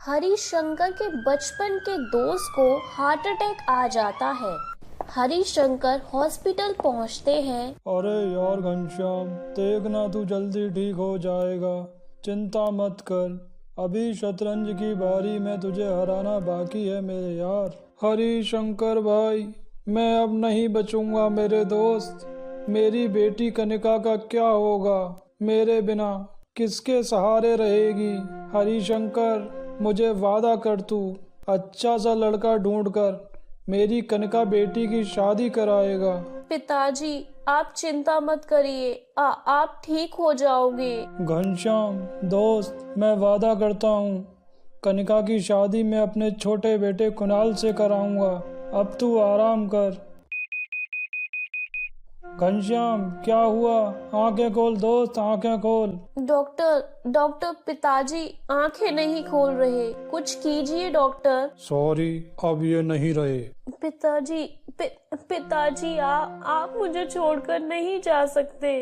हरिशंकर के बचपन के दोस्त को हार्ट अटैक आ जाता है। हरिशंकर हॉस्पिटल पहुंचते हैं। अरे यार घनश्याम, देखना तू जल्दी ठीक हो जाएगा, चिंता मत कर। अभी शतरंज की बारी में तुझे हराना बाकी है मेरे यार। हरिशंकर भाई, मैं अब नहीं बचूंगा मेरे दोस्त। मेरी बेटी कनिका का क्या होगा? मेरे बिना किसके सहारे रहेगी? हरिशंकर, मुझे वादा कर तू अच्छा सा लड़का ढूंढकर मेरी कनिका बेटी की शादी कराएगा। पिताजी, आप चिंता मत करिए, आप ठीक हो जाओगे। घनश्याम दोस्त, मैं वादा करता हूँ कनिका की शादी मैं अपने छोटे बेटे कुणाल से कराऊंगा। अब तू आराम कर। घनश्याम, क्या हुआ? आंखें खोल दोस्त, आंखें खोल। डॉक्टर, पिताजी आंखें नहीं खोल रहे, कुछ कीजिए डॉक्टर। सॉरी, अब ये नहीं रहे। पिताजी, पिताजी आप मुझे छोड़कर नहीं जा सकते।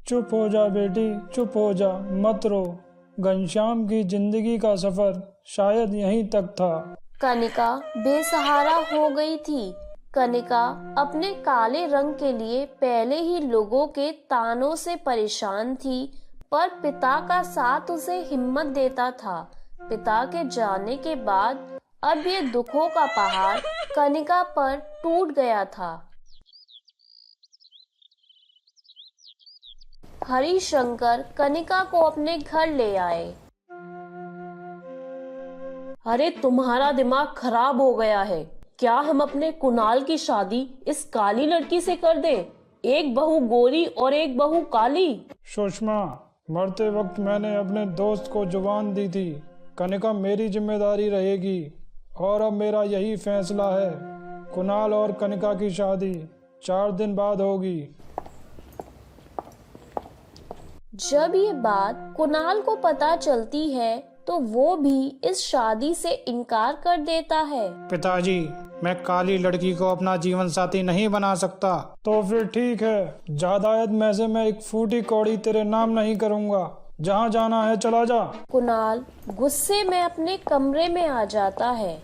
चुप हो जा बेटी, चुप हो जा, मत रो। घनश्याम की जिंदगी का सफर शायद यहीं तक था। कनिका बेसहारा हो गई थी। कनिका अपने काले रंग के लिए पहले ही लोगों के तानों से परेशान थी, पर पिता का साथ उसे हिम्मत देता था। पिता के जाने के बाद अब ये दुखों का पहाड़ कनिका पर टूट गया था। हरिशंकर कनिका को अपने घर ले आए। अरे तुम्हारा दिमाग खराब हो गया है क्या? हम अपने कुणाल की शादी इस काली लड़की से कर दें? एक बहू गोरी और एक बहू काली। सुषमा, मरते वक्त मैंने अपने दोस्त को जुबान दी थी, कनिका मेरी जिम्मेदारी रहेगी। और अब मेरा यही फैसला है, कुणाल और कनिका की शादी 4 दिन बाद होगी। जब ये बात कुणाल को पता चलती है तो वो भी इस शादी से इनकार कर देता है। पिताजी, मैं काली लड़की को अपना जीवन साथी नहीं बना सकता। तो फिर ठीक है, जायदाद में से मैं एक फूटी कौड़ी तेरे नाम नहीं करूंगा। जहाँ जाना है चला जा। कुणाल गुस्से में अपने कमरे में आ जाता है।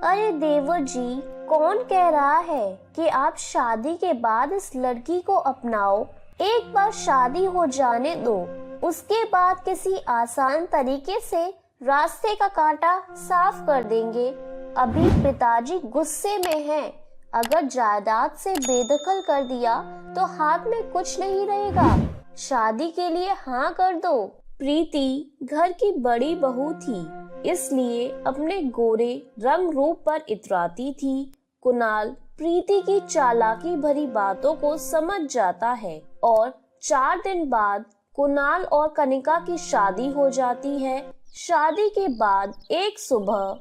अरे देवर जी, कौन कह रहा है कि आप शादी के बाद इस लड़की को अपनाओ? एक बार शादी हो जाने दो, उसके बाद किसी आसान तरीके से रास्ते का कांटा साफ कर देंगे। अभी पिताजी गुस्से में हैं। अगर जायदाद से बेदखल कर दिया तो हाथ में कुछ नहीं रहेगा। शादी के लिए हाँ कर दो। प्रीति घर की बड़ी बहू थी, इसलिए अपने गोरे रंग रूप पर इतराती थी। कुणाल प्रीति की चालाकी भरी बातों को समझ जाता है और 4 दिन बाद कुणाल और कनिका की शादी हो जाती है। शादी के बाद एक सुबह,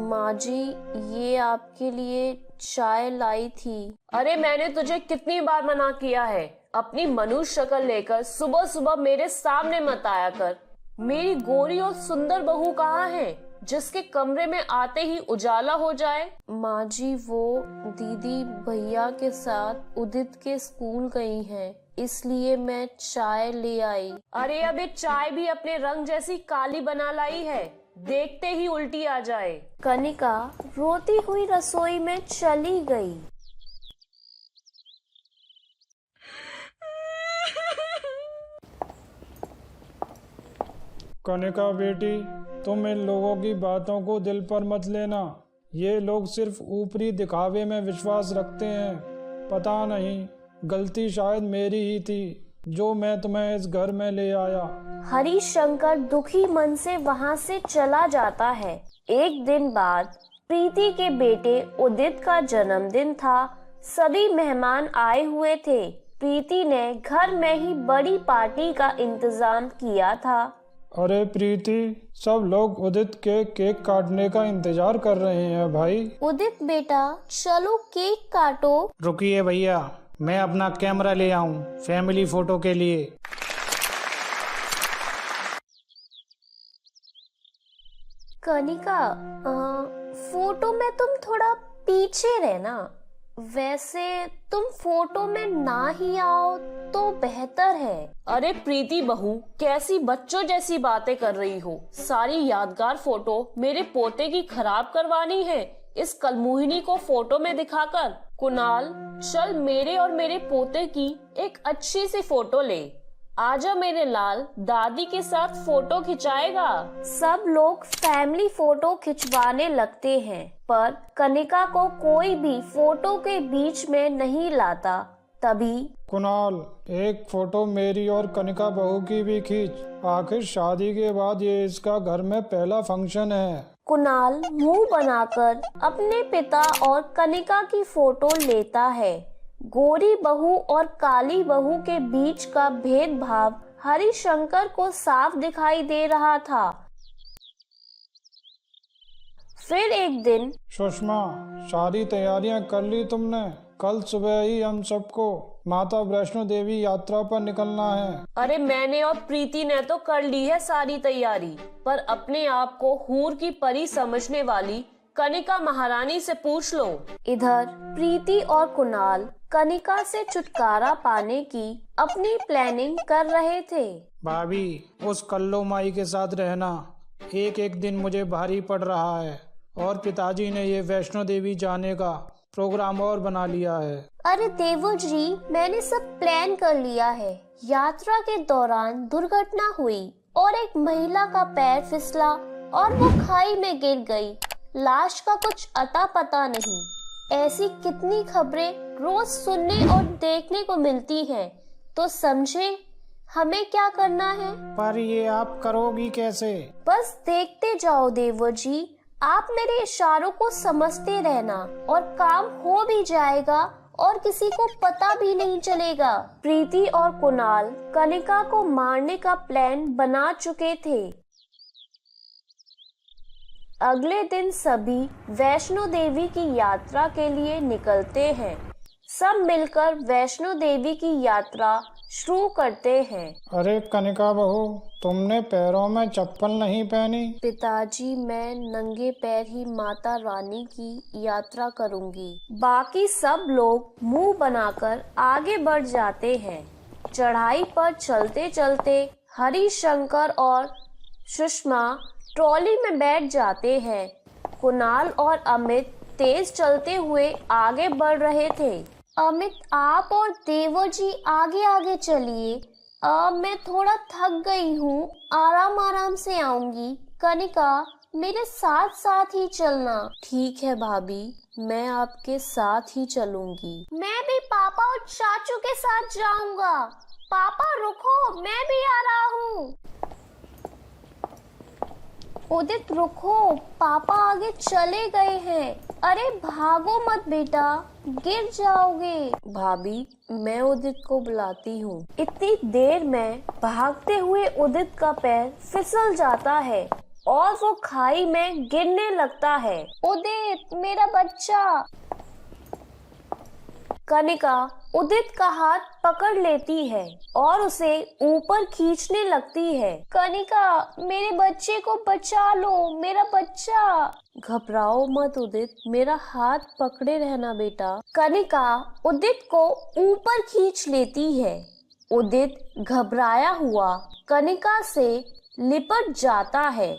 माँ जी, ये आपके लिए चाय लाई थी। अरे मैंने तुझे कितनी बार मना किया है, अपनी मनुष्य शक्ल लेकर सुबह सुबह मेरे सामने मत आया कर। मेरी गोरी और सुंदर बहू कहाँ है जिसके कमरे में आते ही उजाला हो जाए? माँ जी, वो दीदी भैया के साथ उदित के स्कूल गई हैं, इसलिए मैं चाय ले आई। अरे अब ये चाय भी अपने रंग जैसी काली बना लाई है, देखते ही उल्टी आ जाए। कनिका रोती हुई रसोई में चली गई। कनिका बेटी, तुम इन लोगों की बातों को दिल पर मत लेना। ये लोग सिर्फ ऊपरी दिखावे में विश्वास रखते हैं। पता नहीं, गलती शायद मेरी ही थी जो मैं तुम्हें इस घर में ले आया। हरिशंकर दुखी मन से वहाँ से चला जाता है। एक दिन बाद प्रीति के बेटे उदित का जन्मदिन था। सभी मेहमान आए हुए थे। प्रीति ने घर में ही बड़ी पार्टी का इंतजाम किया था। अरे प्रीति, सब लोग उदित के केक काटने का इंतजार कर रहे हैं भाई। उदित बेटा, चलो केक काटो। रुकिए भैया, मैं अपना कैमरा ले आऊं फैमिली फोटो के लिए। कनिका, फोटो में तुम थोड़ा पीछे रहना। वैसे तुम फोटो में ना ही आओ तो बेहतर है। अरे प्रीति बहू, कैसी बच्चों जैसी बातें कर रही हो। सारी यादगार फोटो मेरे पोते की खराब करवानी है इस कलमुहिनी को फोटो में दिखाकर। कुणाल, चल मेरे और मेरे पोते की एक अच्छी सी फोटो ले। आजा मेरे लाल, दादी के साथ फोटो खिंचाएगा। सब लोग फैमिली फोटो खिंचवाने लगते हैं, पर कनिका को कोई भी फोटो के बीच में नहीं लाता। तभी कुणाल, एक फोटो मेरी और कनिका बहू की भी खींच। आखिर शादी के बाद ये इसका घर में पहला फंक्शन है। कुणाल मुंह बनाकर अपने पिता और कनिका की फोटो लेता है। गोरी बहू और काली बहू के बीच का भेदभाव हरिशंकर को साफ दिखाई दे रहा था। फिर एक दिन, सुषमा, सारी तैयारियां कर ली तुमने? कल सुबह ही हम सबको माता वैष्णो देवी यात्रा पर निकलना है। अरे मैंने और प्रीति ने तो कर ली है सारी तैयारी, पर अपने आप को हूर की परी समझने वाली कनिका महारानी से पूछ लो। इधर प्रीति और कुणाल कनिका से छुटकारा पाने की अपनी प्लानिंग कर रहे थे। भाभी, उस कल्लो माई के साथ रहना एक एक दिन मुझे भारी पड़ रहा है, और पिताजी ने ये वैष्णो देवी जाने का प्रोग्राम और बना लिया है। अरे देवर जी, मैंने सब प्लान कर लिया है। यात्रा के दौरान दुर्घटना हुई और एक महिला का पैर फिसला और वो खाई में गिर गई। लाश का कुछ अता पता नहीं। ऐसी कितनी खबरें रोज सुनने और देखने को मिलती हैं, तो समझे हमें क्या करना है। पर ये आप करोगी कैसे? बस देखते जाओ देवर जी, आप मेरे इशारों को समझते रहना और काम हो भी जाएगा और किसी को पता भी नहीं चलेगा। प्रीति और कुणाल कनिका को मारने का प्लान बना चुके थे। अगले दिन सभी वैष्णो देवी की यात्रा के लिए निकलते हैं। सब मिलकर वैष्णो देवी की यात्रा शुरू करते हैं। अरे कनिका बहू, तुमने पैरों में चप्पल नहीं पहनी? पिताजी, मैं नंगे पैर ही माता रानी की यात्रा करूंगी। बाकी सब लोग मुंह बनाकर आगे बढ़ जाते हैं। चढ़ाई पर चलते चलते हरिशंकर और सुषमा ट्रॉली में बैठ जाते हैं। कुणाल और अमित तेज चलते हुए आगे बढ़ रहे थे। अमित, आप और देवर जी आगे आगे चलिए। मैं थोड़ा थक गई हूँ, आराम आराम से आऊंगी। कनिका, मेरे साथ साथ ही चलना। ठीक है भाभी, मैं आपके साथ ही चलूंगी। मैं भी पापा और चाचू के साथ जाऊंगा। पापा रुको, मैं भी आ रहा हूँ। उदित रुको, पापा आगे चले गए हैं। अरे भागो मत बेटा, गिर जाओगे। भाभी, मैं उदित को बुलाती हूँ। इतनी देर में भागते हुए उदित का पैर फिसल जाता है और वो खाई में गिरने लगता है। उदित, मेरा बच्चा। कनिका उदित का हाथ पकड़ लेती है और उसे ऊपर खींचने लगती है। कनिका, मेरे बच्चे को बचा लो, मेरा बच्चा। घबराओ मत उदित, मेरा हाथ पकड़े रहना बेटा। कनिका उदित को ऊपर खींच लेती है। उदित घबराया हुआ कनिका से लिपट जाता है।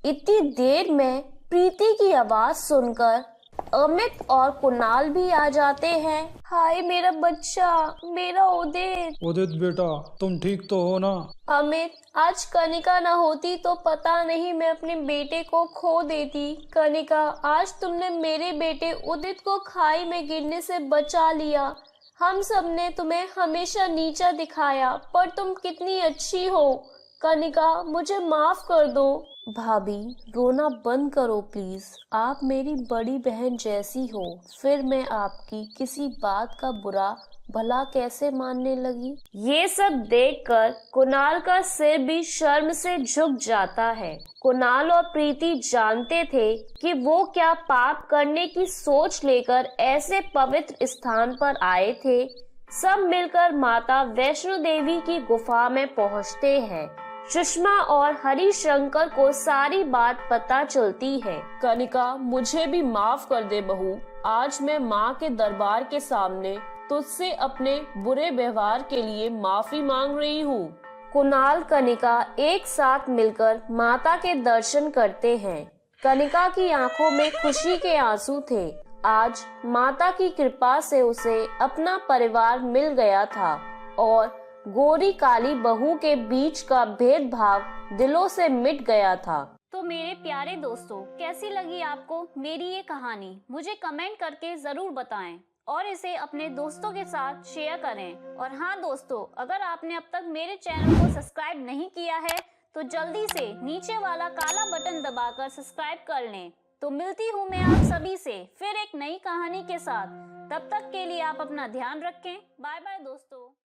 इतनी देर में प्रीति की आवाज सुनकर अमित और कुणाल भी आ जाते हैं। हाय मेरा बच्चा, मेरा उदित। उदित बेटा, तुम ठीक तो हो ना? अमित, आज कनिका ना होती तो पता नहीं मैं अपने बेटे को खो देती। कनिका, आज तुमने मेरे बेटे उदित को खाई में गिरने से बचा लिया। हम सब ने तुम्हें हमेशा नीचा दिखाया, पर तुम कितनी अच्छी हो। कनिका, मुझे माफ कर दो। भाभी, रोना बंद करो प्लीज। आप मेरी बड़ी बहन जैसी हो, फिर मैं आपकी किसी बात का बुरा भला कैसे मानने लगी। ये सब देखकर कुणाल का सिर भी शर्म से झुक जाता है। कुणाल और प्रीति जानते थे कि वो क्या पाप करने की सोच लेकर ऐसे पवित्र स्थान पर आए थे। सब मिलकर माता वैष्णो देवी की गुफा में पहुंचते हैं। सुषमा और हरिशंकर को सारी बात पता चलती है। कनिका, मुझे भी माफ कर दे बहू। आज मैं माँ के दरबार के सामने तुझसे अपने बुरे व्यवहार के लिए माफी मांग रही हूँ। कुणाल कनिका एक साथ मिलकर माता के दर्शन करते हैं। कनिका की आंखों में खुशी के आंसू थे। आज माता की कृपा से उसे अपना परिवार मिल गया था और गोरी काली बहू के बीच का भेदभाव दिलों से मिट गया था। तो मेरे प्यारे दोस्तों, कैसी लगी आपको मेरी ये कहानी? मुझे कमेंट करके जरूर बताएं और इसे अपने दोस्तों के साथ शेयर करें। और हाँ दोस्तों, अगर आपने अब तक मेरे चैनल को सब्सक्राइब नहीं किया है तो जल्दी से नीचे वाला काला बटन दबाकर सब्सक्राइब कर लें। तो मिलती हूँ मैं आप सभी से फिर एक नई कहानी के साथ। तब तक के लिए आप अपना ध्यान रखें। बाय बाय दोस्तों।